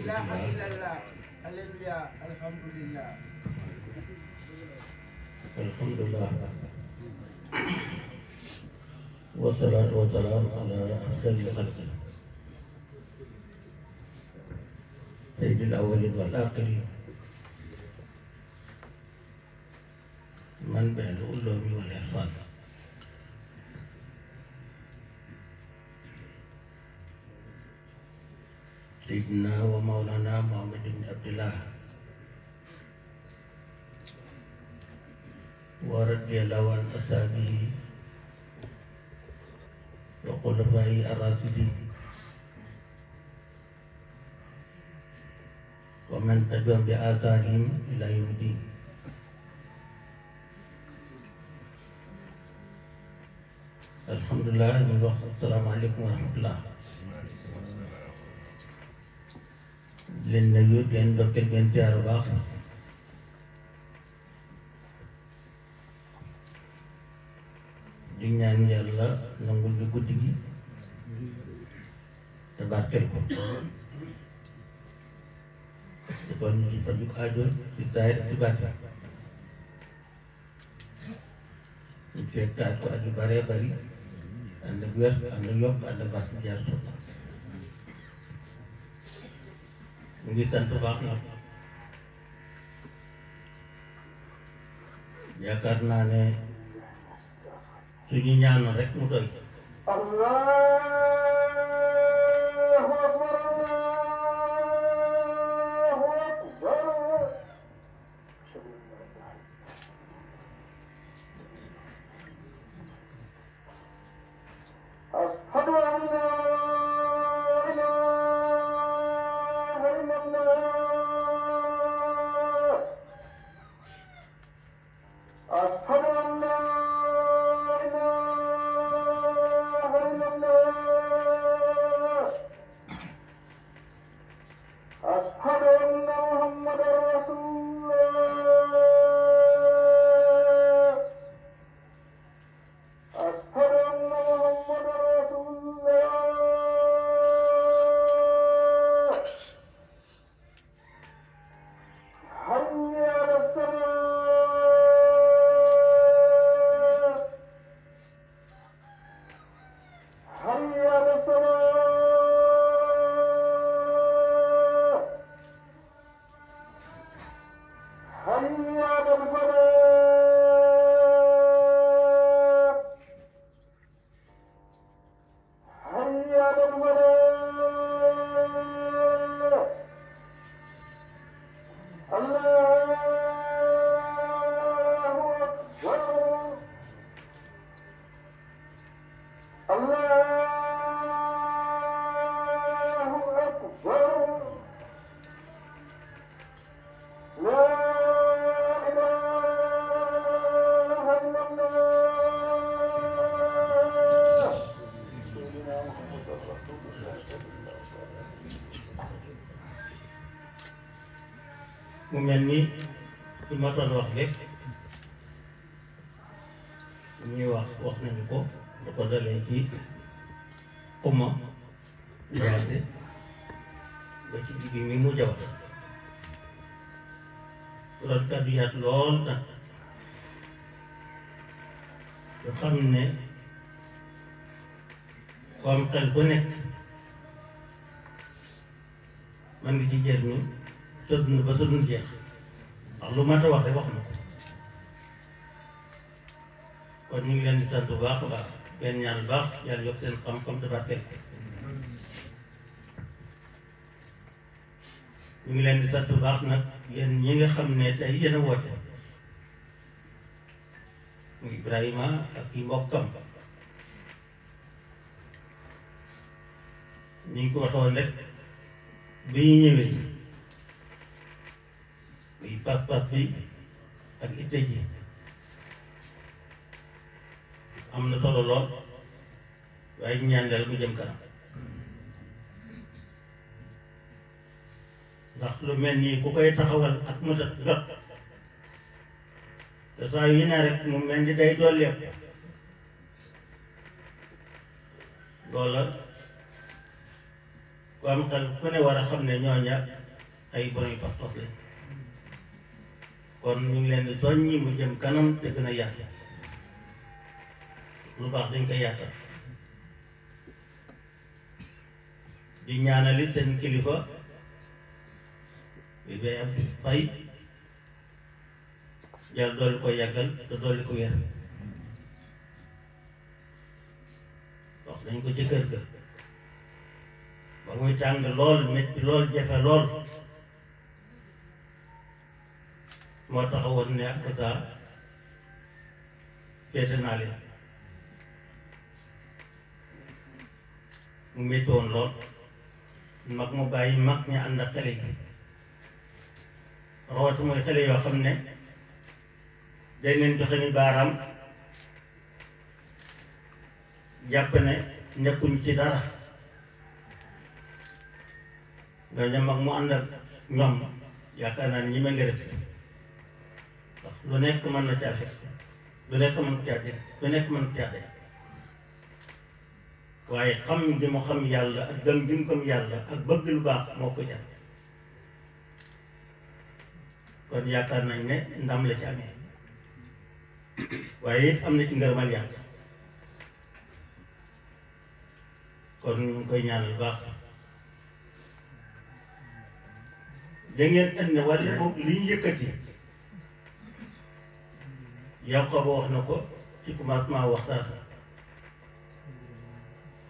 ilaha illallah haleluya alhamdulillah alhamdulillah wassalatu wassalamu ala asyrafil khalqi sayyidil awwalin wal akhirin man bil ulumi wal irfan sayyidina wa maulana Muhammad ibn Abdullah wa radiyallahu an ashabihi wa khulafai ar-rasidin wa man tabi'ahum bi atharihim ila yaumiddin. Alhamdulillah, assalamualaikum warahmatullah. Leen nuyu leen ndokkeel leen ziar bu baax di ñaan Yàlla nangul ñu guddi gi te barkeel ko te kon ñu ci faju aajo ci zaahir ci baatin ñu fekkaat ko at yu bare bari ànd ak wér ànd ak yokk ànd ak baax jaar soxla mu ngi sant baax na yaakaar naa ne suñu ñaan rek mu doy mu mel ni li ma doon wax lépp ñuy wax nañu ko da ko dalee ci umma jaase ba ci digg mi mu jaw loolu kàddu yaat lool nag yoo xam ne ko am xel bu nekk man ngi ci jëriñu tëdd na ba sa dund jeex ndax lu mat a wax rek wax na ko kon ñu ngi leen di sant bu baax a baax benn ñaan bu baax yàlla yokk seen xam-xam te barkeel ñu ngi leen di sant bu baax nag yéen ñi nga xam ne tey yéen a woote mu Ibrahima ak i mbokkam ni ñu ko waxoon rek bi ñu ñëwee muy pas-pas bi ak itte ji am na solo lool waaye ñu ñaan yàlla mu jëm kanam ndax lu mel nii ku koy taxawal ak mu jot te saa yu ne rek mu mel ni day dolleeku loola ku am xel ku ne war a xam ne ñooña ay borom pas-pas lañ kon ñu ngi leen di soññi mu jëm kanam te gën a yaatu lu baax dañ koy yaatal di ñaanali seen kilifa bi bay am fay yàlla dooli ko yàggal te dooli ko wér wax dañ ko ci kër ga ba muy tàng lool métti lool jafe lool moo taxawoon ne ak daa féete naa leen mu métti woon lool mag mu bàyyi mag ñu ànd ak xale yi rawatu mooy xale yoo xam ne dañ leen joxe ni baaraam jàpp ne nekkuñ ci dara ñooñu mag mu ànd ak ñoom yaakaar naa ñi ma ngi def ndax lu nekk mën na caa fekk lu nekk mën caa def lu nekk mën caa def waaye xam gi mu xam yàlla ak gëm gi mu gëm yàlla ak bëgg lu baax moo ko jar kon yaakaar nañ ne ndam la ci amee waaye it am na ci ngërëmal yàlla kon ñu ngi koy ñaanal baax da ngeen indi ne wàllu boobu li ñu yëkkati Yaquba wax na ko ci commencement waxtaan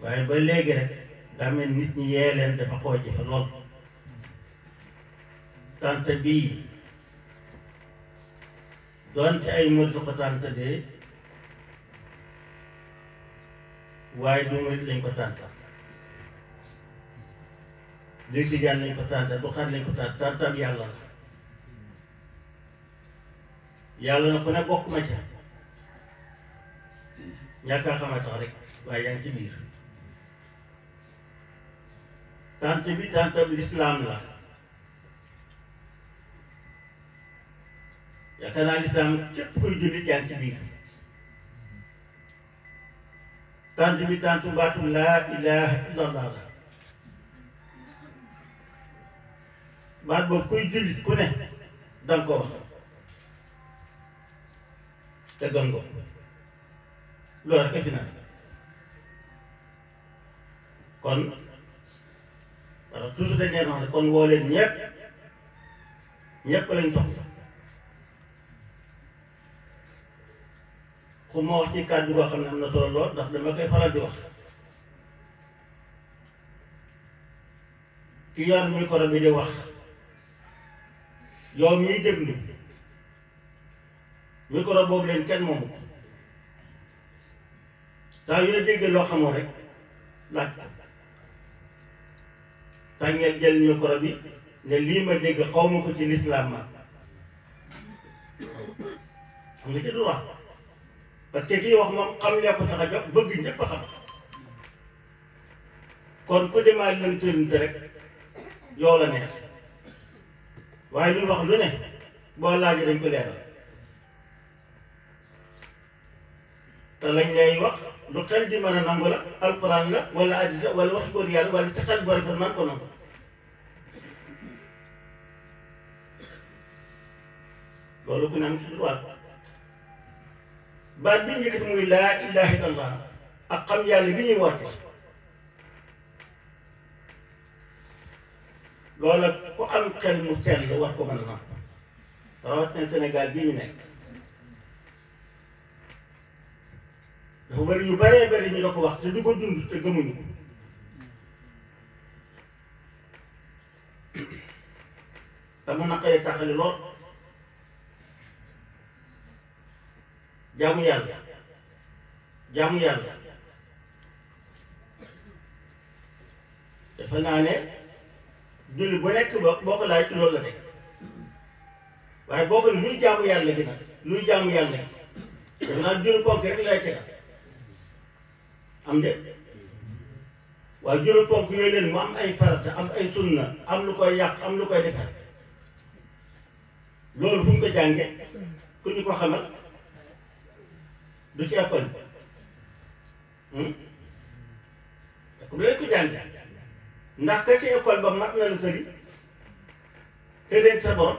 waaye ba léegi rek daa mel nit ñi yee leen dafa xoo jafe lool tante bii doonte ay murit ko tante de waaye du murit lañ ko tante du tijaan lañ ko tante du xar lañ ko tante tantam yàlla la yàlla na ku ne bokk ma ca ñàkk a xama tax rek waaye yaa ngi ci biir tante bi tante bi lislaam la yaakaar naa lislaam képp kuy jullit yaa ngi ci biir tante bi tante baatu laa ilaha illallah la baat boobu kuy jullit ku ne danga ko wax te gëm ko loolu rek a fi naan kon parce que toujours dañ leen wax ne kon woo leen ñëpp lañ soxla ku ma wax ci kàddu goo xam ne am na solo lool ndax dama koy faral di wax ki yor micro bi di wax yow miy déglu micro boobu leen kenn moomu ko saa yu la déggee loo xamoo rek laaj ko tàngeel jël micro bi ne lii ma dégg xaw ma ko ci lislaam ma xam nga ci du wax parce que kii wax moom xam lee ko tax a jóg bëgg ñëpp a xam kon ku demaa lëntënte rek yow la neex waaye lu wax lu ne boo laajee dañ ko leeral te lañ lay wax lu xel di mën a nangu la alquran la wala hadis la wala waxi góor yàlla wala ci xel bu rafet man ko nangu loolu ku ne am ci droit baat bi njëkkati muy laa ilaha illallah ak xam yàlla bi ñuy woote loola ku am xel mu sell wax ko mën a nam rawatina Sénégal bii ñu nekk dafa bëri yu bëree bëri ñu la ko wax te du ko dund te gëmuñu ko te mu naqaree taxali lool jaamu yàlla defe naa ne julli bu nekk boo ko laaj ci loolu la nekk waaye boo ko ne luy jaamu yàlla gi nag luy jaamu yàlla gi defe naa julli ponk rek lay tegal am de waaye julli ponk yooyu leen mu am ay farata am ay sunna am lu koy yàq am lu koy defar loolu fu ñu ko jànge ku ñu ko xamal du ci école bi bu leen ko jànge ndax ka ci école ba mat na la sëriñ te denc sa borom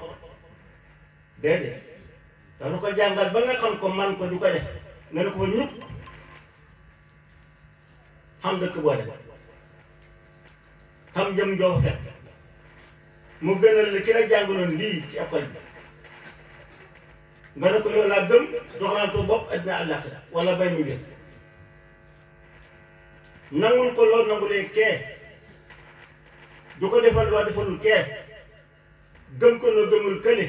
déedéet dafa ko jàngal ba nga xam ko man ko du ko def nga ne ko ñëpp xam dëkk boole xam jëm joo xet mu gënal la ki la jàngaloon lii ci école bi nga ne ko yow laa gëm jox naa ko bopp addina àllaaxira wala bay mu jël nangul ko loolu nangulee kee du ko defal loo defalul kee gëm ko noo gëmul kële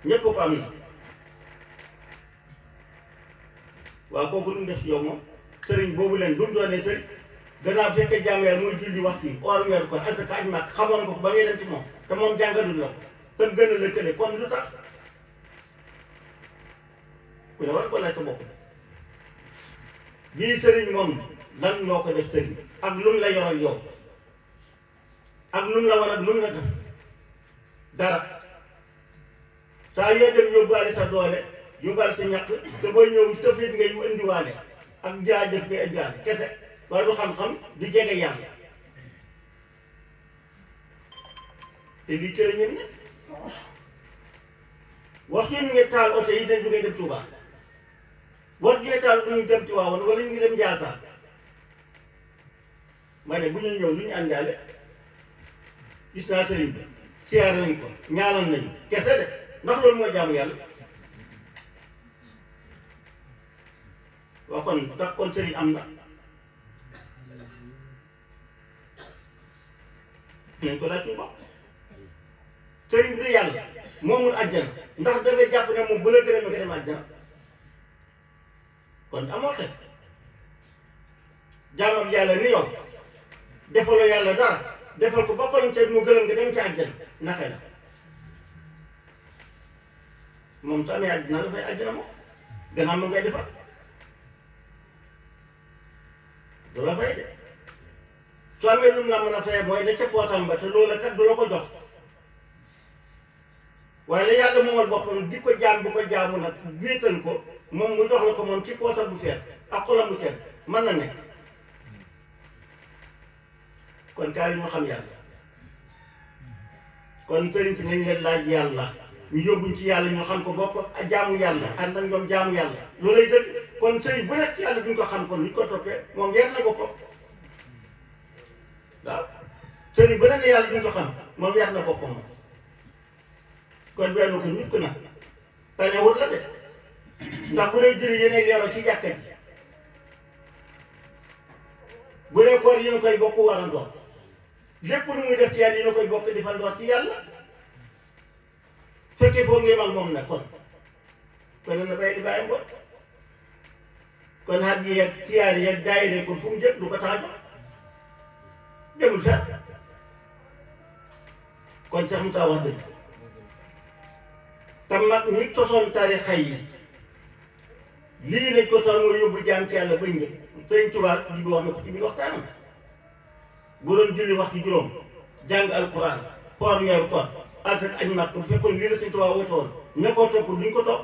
ñépp ko am na waaw kooku lu mu def yow moom sëriñ boobu leen du mu doonee sëriñ gannaaw bu fekkee jàmm yàlla muy julli waxtu yi or weeru ko asaka aj màkk xamoon nga ko ba ngay dem ci moom te moom jàngalul la ko te gën a lëkkale kon lu tax ku ne war ko laaj sa bopp bii sëriñ moom lan ñoo ko def sëriñ ak lu mu la yoral yow ak lu mu la war ak lu mu la def dara saa yoo dem yóbbaale sa doole yóbbaale sa ñàkk te booy ñëw tëflit ngay indiwaale ak jaajëf ngay indiwaale kese waaye du xam-xam du jege yàlla te lii cëre ñun ne wax ñu ngi taal oto yi dañ jógee dem Touba wax ñu taal bu ñu dem Tiwaawan wala ñu ngi dem Njaasaan ma ne bu ñuy ñëw lu ñu àndaale gis naa sëriñ bi siyaar nañ ko ñaanal nañu kese de ndax loolu moo jaamu yàlla waa kon ndax kon sëriñ am na nañ ko laaj suñu bopp sëriñ bi du yàlla moomul àjjana ndax da nga jàpp ne moom bu la gërëmee nga dem àjjana kon amoo xel jaamam yàlla ni yow defaloo yàlla dara defal ko ba xolam ca mu gërëm nga dem ci àjjana naka la moom su amee àjjana dafay àjjana moom gannaaw mu ngay defal du la fay de su amee lu mu la mën a fayee mooy la ca pootam ba te loolu kat du la ko jox waaye la yàlla moomal boppam di ko jaam bu ko jaamu nag wéetal ko moom mu jox la ko moom ci pootam bu feet ak xolam bu feet mën na nekk kon kaay yi ñu xam yàlla kon sëriñ si nañ leen laaj yàlla ñu yóbbuñ ci yàlla ñu xam ko bokk ak jaamu yàlla ànd ak ñoom jaamu yàlla loolay dëgg kon sëriñ bu nekk yàlla duñ ko xam kon luñ ko toppee moom yar na boppam waaw sëriñ bu nekk yàlla duñ ko xam moom yar na boppam moom kon benn ko nit ku nag tanewul la de ndax bu dee jëri yeneen leero ci jàkka ji bu dee koor yi ñu koy bokk war a ndoor lépp lu muy def ci yàlla yi ñu koy bokk di fa ndoor ci yàlla fekkee foo ngeen ak moom nag kon na bay di bàyyi mbot kon xat yi yeeg ciyaar yeeg daayire kon fu mu jëm du ko tax a jox demul sax kon sax mu taa wax dëgg te mag ñi tosoon tarixa yi lii lañ ko soon mooy yóbbu jaam ci yàlla bañ njëkk Sëriñ Tuubaa li bi wax na ko ci biir waxtaanam bu doon julli waxtu juróom jàng alquran koor weeru koor asaka aj Makka bu fekkoon lii la Sëriñ Tuubaa woote woon ña koo topp duñ ko topp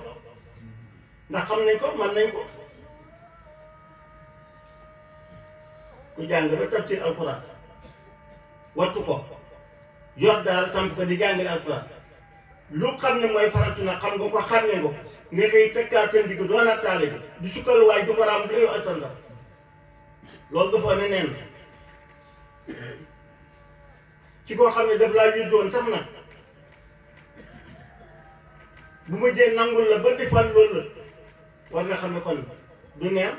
ndax xam nañ ko mën nañ ko ku jàng ba tafsir alquran wattu ko yor daal samp ko di jàngale alquran lu xam ne mooy faratu na xam nga ko xam ne nga ko nga koy tekkaat seen digg doon ak taale bi di sukkal waay du ko raam du yow attanda loolu dafa ne neen ci koo xam ne daf laa wir doon sax nag bu ma jee nangul la ba defal loolu la war nga xam ne kon du neen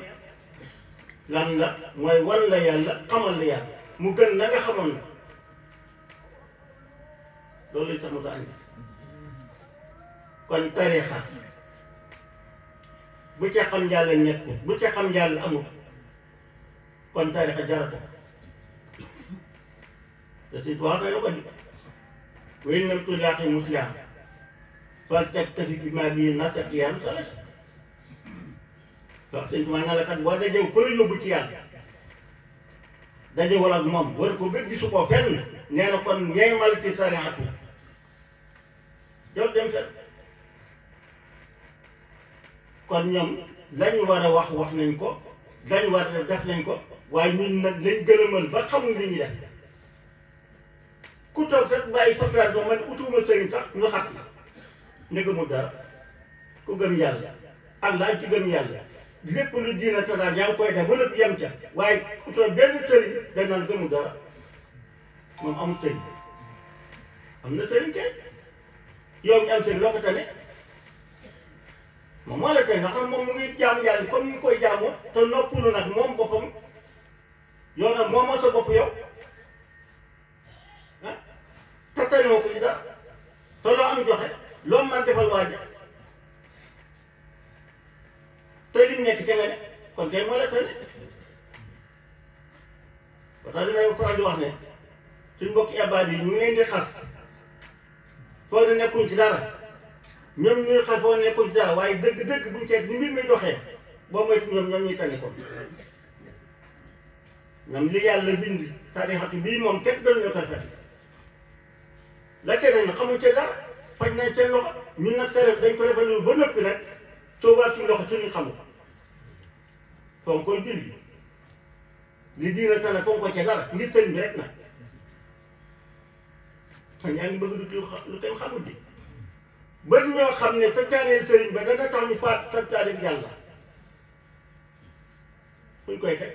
lan la mooy wan la yàlla xamal la yàlla mu gën na nga xamoon na loolu lañ tax mu ko andi kon tarixa bu ca xam yàlla nekk bu ca xam yàlla amul kon tarixa jarata te si wax na la ko di wéy nam tulaaxi muslim fal taktafi bi ma bii natak yàlla sala wax sëñ Tuubaa na la kat boo dajew ku la yóbbu ci yàlla dajewul ak moom war ko bëgg gisu ko fenn nee na kon ñeemal ci sariatu jot dem fenn kon ñoom lañu war a wax nañ ko lañu war a def nañ ko waaye ñun nag lañ gëlëmal ba xamul li ñuy def ku toog sax bàyyi fasal man utuma sëriñ sax ñu xat ne gëmul dara ku gëm yàlla Allah ci gëm yàlla lépp lu diina sa daal yaa ngi koy def ba lépp yem ca waaye utoo benn sëriñ dañ naan gëmul dara moom amul sëriñ am na sëriñ kay yow mi am sëriñ loo ko tane moom moo la tane ndax moom mu ngi jaamu yàlla comme ni nga koy jaamoo te noppalu nag moom boppam yow nag moomoo sa bopp yow ah te tanoo ko ci dara te loo am joxe loo man defal waaja te lim nekk ca nga ne kon kay moo la tane ba tax damay faral di wax ne suñ mbokki abaat yi ñu ngi leen di xas foo ne nekkuñ ci dara ñoom ñuy xas foo ne nekkuñ ci dara waaye dëgg-dëgg buñ seet ni mbir mi doxee boo moytu ñoom ñuy tane ko ñoom li yàlla bind tarixatu bii moom képp dañu ko fekk la ca ne xamuñ ca dara faj nañ seen loxo ñun nag tarix dañ ko defal ba noppi nag soobaat suñu loxo suñu xamul foo koy bind li diina sana foo ko ca dara ngir sëñ bi rek nag kon yaa ngi bëgg lu kenn xamul di bari ñoo xam ne sa caanee sëriñ ba dana tax ñu faat sa caanee yàlla fuñ koy teg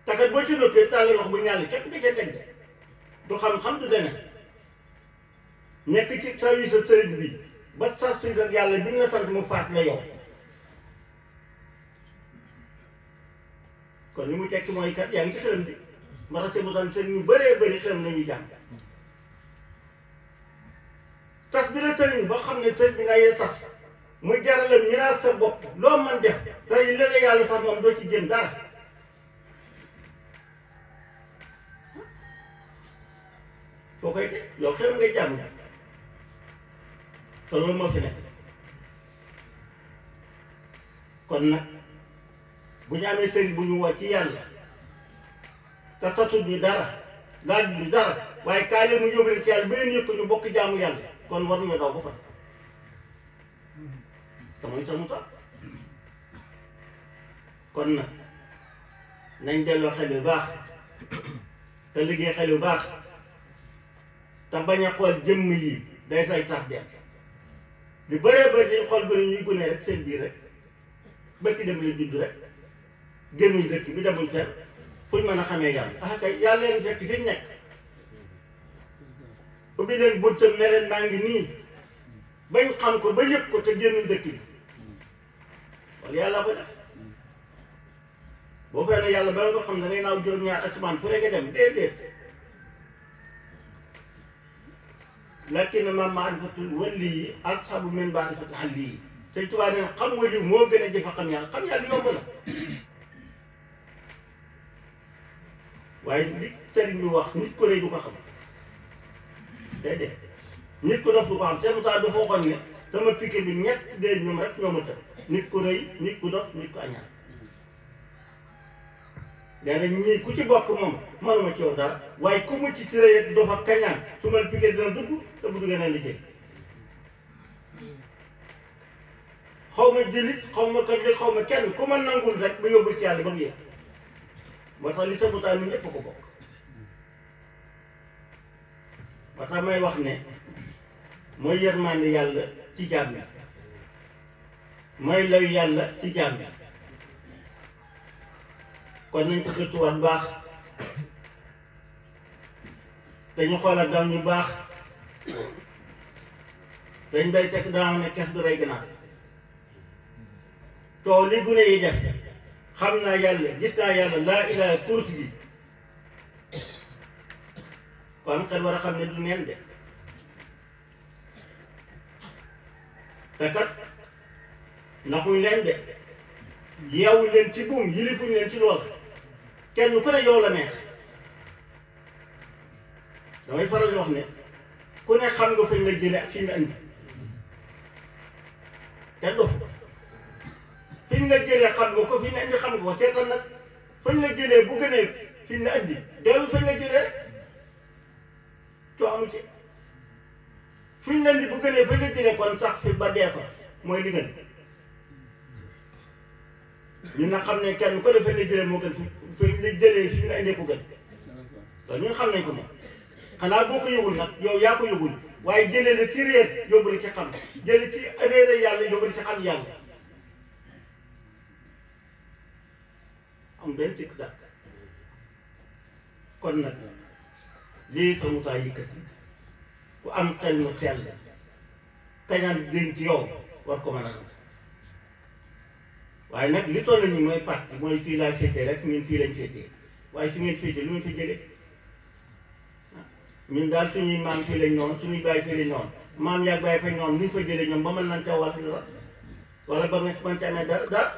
takat boo ci noppee tàllal loxo bu ñàll képp nga ca teg de du xam-xam du dene nekk ci service sëriñ bi ba sas si ak yàlla bi nga sant mu faat la yow kon li mu tekki mooy kat yaa ngi ci xelam bi ma tax mu doon sëriñ ñu bëree bëri xelam la ñuy jàng tas bi la sëriñ ba xam ne sëriñ bi nga yee tas mu jaralam ñiraat sa bopp loo mën def tey léeg-léeg yàlla sax moom doo ci jëm dara foo koy teg yow xelam ngay jàng te loolu moo fi nekk kon nag bu ñu amee sëriñ bu ñu woo ci yàlla te satut ñu dara laaj ñu dara waaye kaay leen mu yóbbu leen ci yàlla ba yéen yëpp ñu bokk jaamu yàlla kon war nañoo daw ba fa te mooy sax mu sax kon nag nañ delloo xel yu baax te liggéey xel yu baax te bañ a xool jëmm yi day say sax dem li bëree bëri dañ xool gën ñuy gune rek seen biir rek bëkki dem la judd rek génnuñ dëkk bi demuñ fenn fuñ mën a xamee yàlla ah kay yàlla leen fekk fi nekk ubbi leen buntam ne leen maa ngi nii bañ xam ko ba yëg ko te génnuñ dëkk bi wala yàlla ko def boo fee ne yàlla bala nga xam da ngay naaw juróom-ñaar asamaan fu ne nga dem déedéet lakin ma maarifatul wali yi ashabu min maarifatul xalli yi Sëñ Tuubaa nee na xam wali moo gën a jëfa xam yàlla yomb na waaye li sëriñ bi wax nit ku rëy du ko xam déedéet nit ku dof du ko xam Sëñ Musaa dafa waxoon ne sama piqué bi ñett dee ñoom rek ñoo ma tëb nit ku rëy nit ku dof nit ku añaan léegi nag ñii ku ci bokk moom manuma ci yow dara waaye ku mucc ci rëy ak dof ak kañaan su ma piqué dina dugg te bu duggee na liggéey xaw ma jullit xaw ma kër xaw ma kenn ku ma nangul rek ba yóbbul ci yàlla ba mu yëg moo tax li sa butaay mi ñëpp ko bokk moo tax may wax ne mooy yërmande yàlla ci jaam bi mooy layu yàlla ci jaam bi kon nañ ko gëstuwaat baax dañu xoolaat daw ñu baax dañ bay tekk daa ne kes du rey ganaar coow li gune yi def xam naa yàlla gis naa yàlla laa ilaaha tuuti ji kon xel war a xam ne du neen de te kat naxuñ leen de yeewu leen ci buum yilifuñ leen ci lool kenn ku ne yow la neex damay faral di wax ne ku ne xam nga fañ la jële ak fi nga indi te dof fi ñu la jëlee xam nga ko fi nga indi xam nga ko seetal nag fañ la jëlee bu gënee fi ñu la indi dellu fañ la jëlee rek coo amu ci fi ñu la indi bu gënee fañ la jëlee kon sax fi ba dee fa mooy li gën ñu na xam ne kenn ko defee ne jëlee moo gën fi ñu jëlee fi ñu indee ko gën loolu ñun xam nañ ko moom xanaa boo ko yóbbul nag yow yaa ko yóbbul waaye jëlee la ci réer yóbbu la ci xam jëlee ci réer yàlla yóbbu la ci xam yàlla am benn sikk daal kon nag lii tamutaa yëkkati ku am xel mu sell kañaan gën ci yow war ko mën a waaye nag li toll nii mooy parti mooy fii laa féetee rek ñun fii lañ féetee waaye fi ngeen féetee lu ñu fi jëlee ñun daal suñuy maam fii lañ noonu suñuy baay fii lañ noonu maam yaag baay fañ noonu ñu fa jëlee ñoom ba mën nañ ca wàll wala ba nga mën ca amee dara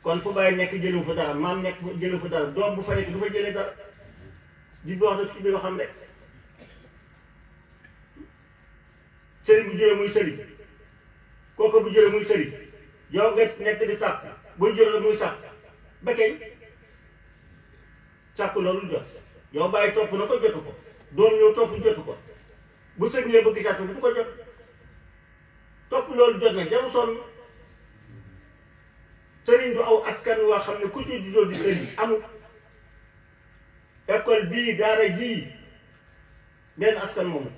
kon fu bàyyi nekk jëlewu fa dara maam nekk jëlewu fa dara doom bu fa nekk du fa jëlee dara di wax daf ci biir xam rek sëriñ bu jëlee muy sëriñ kooku bu jëlee muy sëriñ yow nga nekk di sàkk bu jëlee muy sàkk ba kañ sàkk loolu jot yow bàyyi topp na ko jotu ko doom ñëw topp jotu ko bu sëñ ñëwee bëgg jàpp du ko jot topp loolu jot na jarul sonn sëriñ du aw askan waa xam ne ku ci di di sëriñ amul école bii daara jii benn askan moomu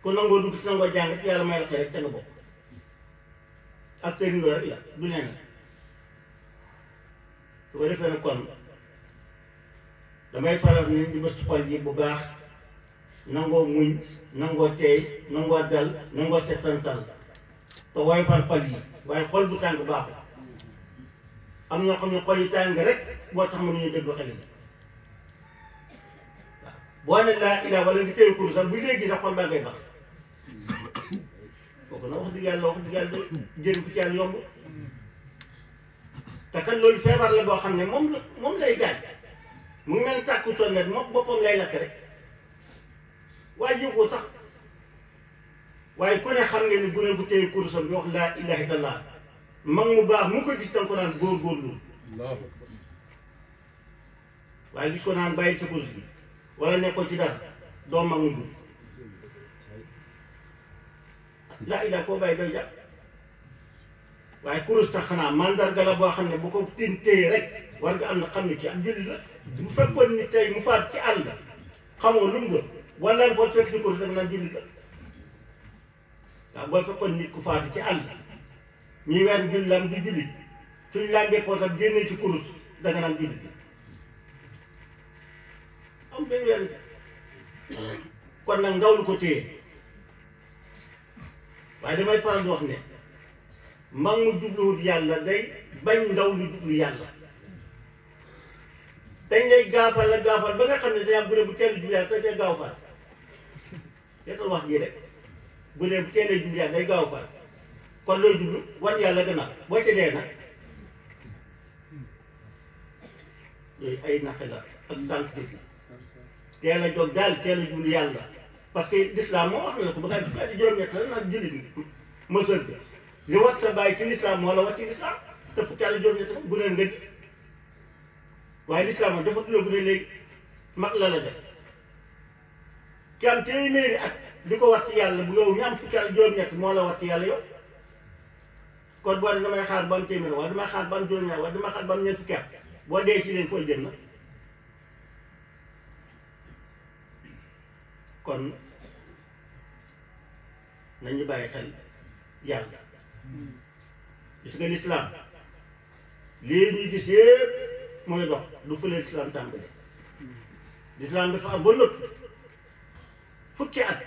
ku nangoo dugg si nangoo jàng rek yàlla may la rek te nga bokk ak sëriñ loo rek la du nenn su ko defee nag kon damay faral ni di bës xol yi bu baax nangoo muñ nangoo teey nangoo dal nangoo settantal te waaye fan xol yi waaye xol bu tàng baaxul am ñoo xam ne xol yi tàng rek boo tax mënuñu déglu xel yi waaw boo ne laa ilaa wala nga téye kur sax bu léegi sax xol baa ngay baax kooku nag wax dëgg yàlla jëriñ ko ci yàlla yomb te kat loolu feebar la boo xam ne moom lay gaañ mu ngi mel tàkku sonnet moom boppam lay lakk rek waaye yëg ko sax waaye ku ne xam ngeen ni bu ne bu téye kurusam di wax laa ilaha illallah mag mu baax mu ko gis tam ko naan góorgóorlu waaye gis ko naan bàyyi sa kurus bi wala nekkoon ci dara doo mag mu dul laa ilaha koo bàyyi doy jàpp waaye kurus sax xanaa mandarga la boo xam ne bu ko tin téye rek war nga am na xam ne ci am julli la bu fekkoon ni tey mu faat ci àll xamoo lu mu doon wala boo fekk ci kurus da nga naan julli la waaw boo fekkoon nit ku faatu ci àll ñuy weer jullam di julli suñ làmbee poosam génnee ci kurus da nga naan julli bi am benn weer kon nag ndaw lu ko téye waaye damay faral di wax ne mag mu jubluwul yàlla day bañ ndaw lu jublu yàlla dañ lay gaafal la gaafal ba nga xam ne day am bu dee bu teel jublu yàlla te day gaaw faat seetal wax jii rek bu dee bu teelee jublu yàlla day gaaw faat kon looy jublu wan yàlla gannaaw boo ca dee nag yooyu ay naxe la ak tànk dëkk teel a jóg daal teel a jublu yàlla parce que l'islam moo wax na la ko ba ngaa fukki at juróom-ñett la nag jullit ma sër bi li war sa bàyyi ci l'islam moo la war ci l'islam te fukki at juróom-ñett bu ne nga di waaye l'islam moom dafa tuddee bu ne léegi mag la la def ki am téeméeri at di ko war ci yàlla bu yow ñu am fukki at juróom-ñett moo la war ci yàlla yow kon boo ne damay xaar ba am téeméeri wala damay xaar ba am juróom-ñaar wala damay xaar ba am ñeent fukki at boo dee ci leen fooy jëm na kon nañu bàyyi xel yàlla gis nga lislaam lii ñuy gis yëpp mooy dox du fële lislaam tàmbale lislaam dafa am ba nëpp fukki at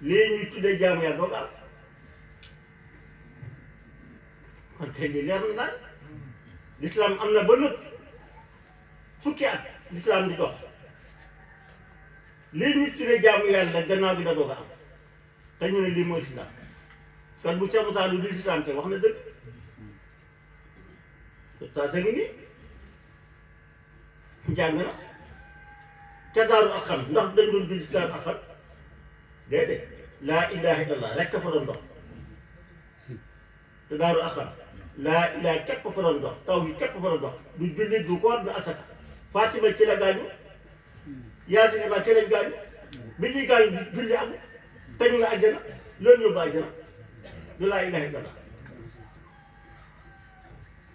lii ñuy tuddee jaamu yàlla doo ko am kon tey jii leer na daal lislaam am na ba nëpp fukki at lislaam di dox lii ñu tuddee jaamu yàlla gannaaw bi da doog a am te ñu ne lii mooy lislaam kon bu Cheikh Moussa lu di lislaam kay wax na dëgg saa sa ngi nii jàng na ca daaru ak xam ndax dañ doon di lislaam ak xam déedéet laa ilaha illallah rek ka fa doon dox te daaru ak xam laa ilaha képp fa doon dox taw yi képp fa doon dox du jullit du koor du asaka Fatima ci la gaañu Yaasin ba ci lañ gaañu bi ñuy gaañu julli am te ñu nga àjjana loolu yóbbu àjjana du laa ilaha illallah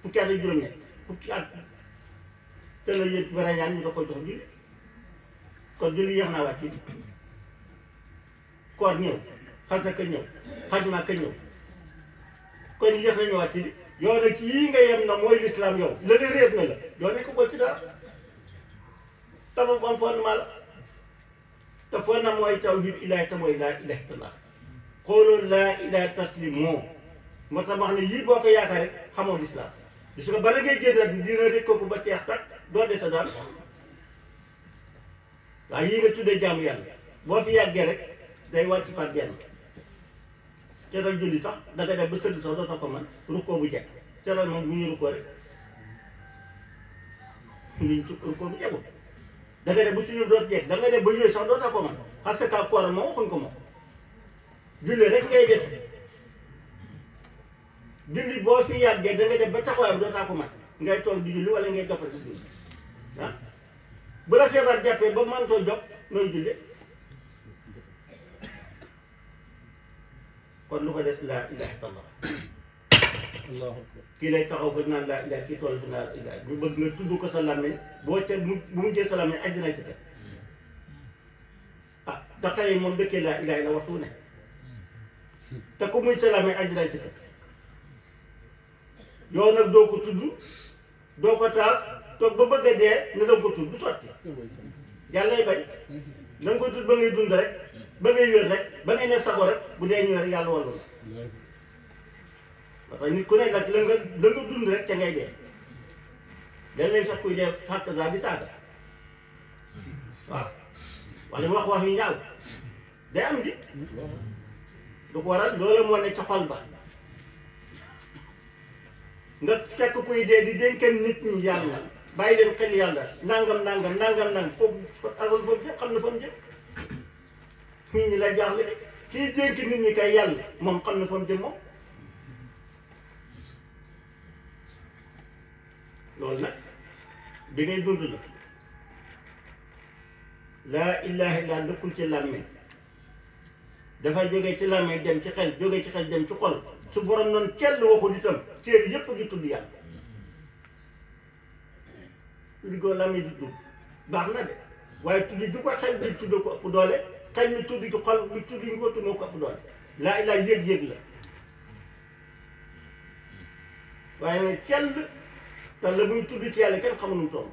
fukki at ak juróom-ñett fukki at te la yéen ba ñaan ñu da ko jox julli kon julli yéex naa wàcc koor ñëw xasaka ñëw xaj Makka ñëw kon yéex nañu wàcc di yow nag yii nga yem na mooy l'islam yow la ne réer na la yow nekk ko ci dara tabax am fondement la te fondement mooy tawhid ilaahi te mooy laa ilaaha illallaah xooloo laa ilaaha taslimoo moo tax wax ne yii boo ko yaakaar rek xamoo l'islam gis nga bala ngay génn dina rek ko ba ceex tak doo dese daal waaye yii nga tuddee jaamu yàlla boo fi yàggee rek day wàcc par benn teral julli sax danga def ba tëdd sax doo tax ko man rukkoo bu jekk teral moom bu ñu rukkoo rek luñ rukkoo bu jekkul danga def ba suñu doot jekk danga def ba yooyu sax doo tax ko man parce que koor moom waxuñ ko moom julli rek ngay def julli boo fi yàggee danga def ba taxawaay bi doo tax ko man ngay toog di julli wala ngay jàppal si julli ah bu la feebar jàppee ba man soo jóg nooy julli kon lu ko des laa ilaaha illallaah kii lay taxaw fa naan laa ilaaha kii toll fa naan ilaaha bu bëgg nga tudd ko sa làmmiñ boo ca bu mu jël sa làmmiñ àjjana ci te ah taxa yi moom dëkkee laa ilaaha la waxtu ne te ku muy sa làmmiñ àjjana ci te yow nag doo ko tudd doo ko taal toog ba bëgg a dee nga doon ko tudd du sotti yàllay bañ da nga koy tudd ba ngay dund rek ba ngay wér rek ba ngay nekk sago rek bu dee ñëwee rek yàlla wallu la parce que nit ku ne nag la nga dund rek ca ngay dee dañ lay sax kuy dee xàq saa di saaga waaw wala mu wax yu ñaaw day am di du ko waral loola moo ne ca xol ba nga fekk kuy dee di dénkal nit ñi yàlla bàyyi leen xel yàlla nangam foofu alal foofu jëm xam na fa mu jëm nit ñi la jaaxle de kii dénk nit ñi kay yàlla moom xam na fa mu jëm moom loolu nag bi ngay dund la laa ilaaha illallaah dëkkul ci làmmiñ dafa jógee ci làmmiñ dem ci xel jógee ci xel dem ci xol su borom noonu cell waxul itam cër yépp gi tudd yàlla li ko làmmiñ di tudd baax na de waaye tudd ju ko xel bi tudd ko ëpp doole xel mi tudd ci xol mi tudd ñu ko tudd moo ko ëpp doole laa ilaaha yëg-yëg la waaye nag cell te la muy tudd ci yàlla kenn xamu nu mu toll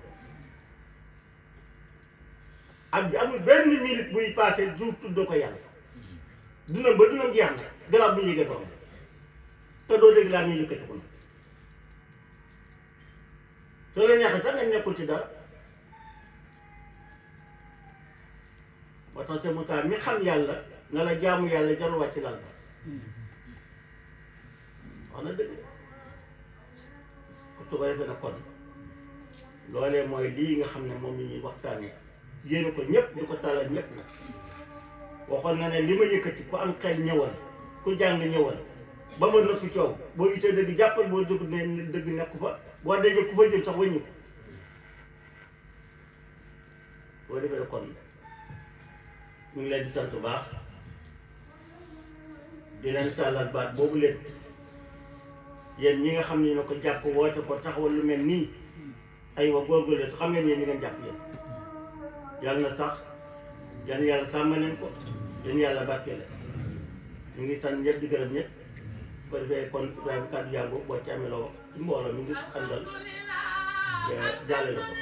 am amul benn minute buy passé du tudd ko yàlla dunam ba dunam jeex na gannaaw bu ñu yëgee doom te doo dégg laa muy yëkkati ko na soo leen neexee sax nga nekkul ci dara moo tax te mu taal mi xam yàlla na la jaamu yàlla jarul wàcc lal ba wax na dëgg su ko defee na kon loolee mooy lii nga xam ne moom la ñuy waxtaanee yéene ko ñëpp di ko tàllal ñëpp nag waxoon na ne li ma yëkkati ku am xel ñëwal ku jàng ñëwal ba ma nëpp coow boo gisee dëgg jàppal boo dëgg ne dëgg nekku fa boo dajee ku fa jëm sax wëññi ko boo defee kon ñu ngi leen di sant bu baax di leen tàllal baat boobu leen yéen ñi nga xam ne na ko jàpp woote ko taxawal lu mel nii ay wa góorgóorlu xam ngeen yéen ñi ngeen jàpp yéen yàlla na sax yan yàlla sàmm leen ko yan yàlla barke la ñu ngi sant ñëpp di gërëm ñëpp ko defee kon Ibrahima kàddu yàggu boo ci amee loo wax ci mbooloo mi ngi àndal jàlle la ko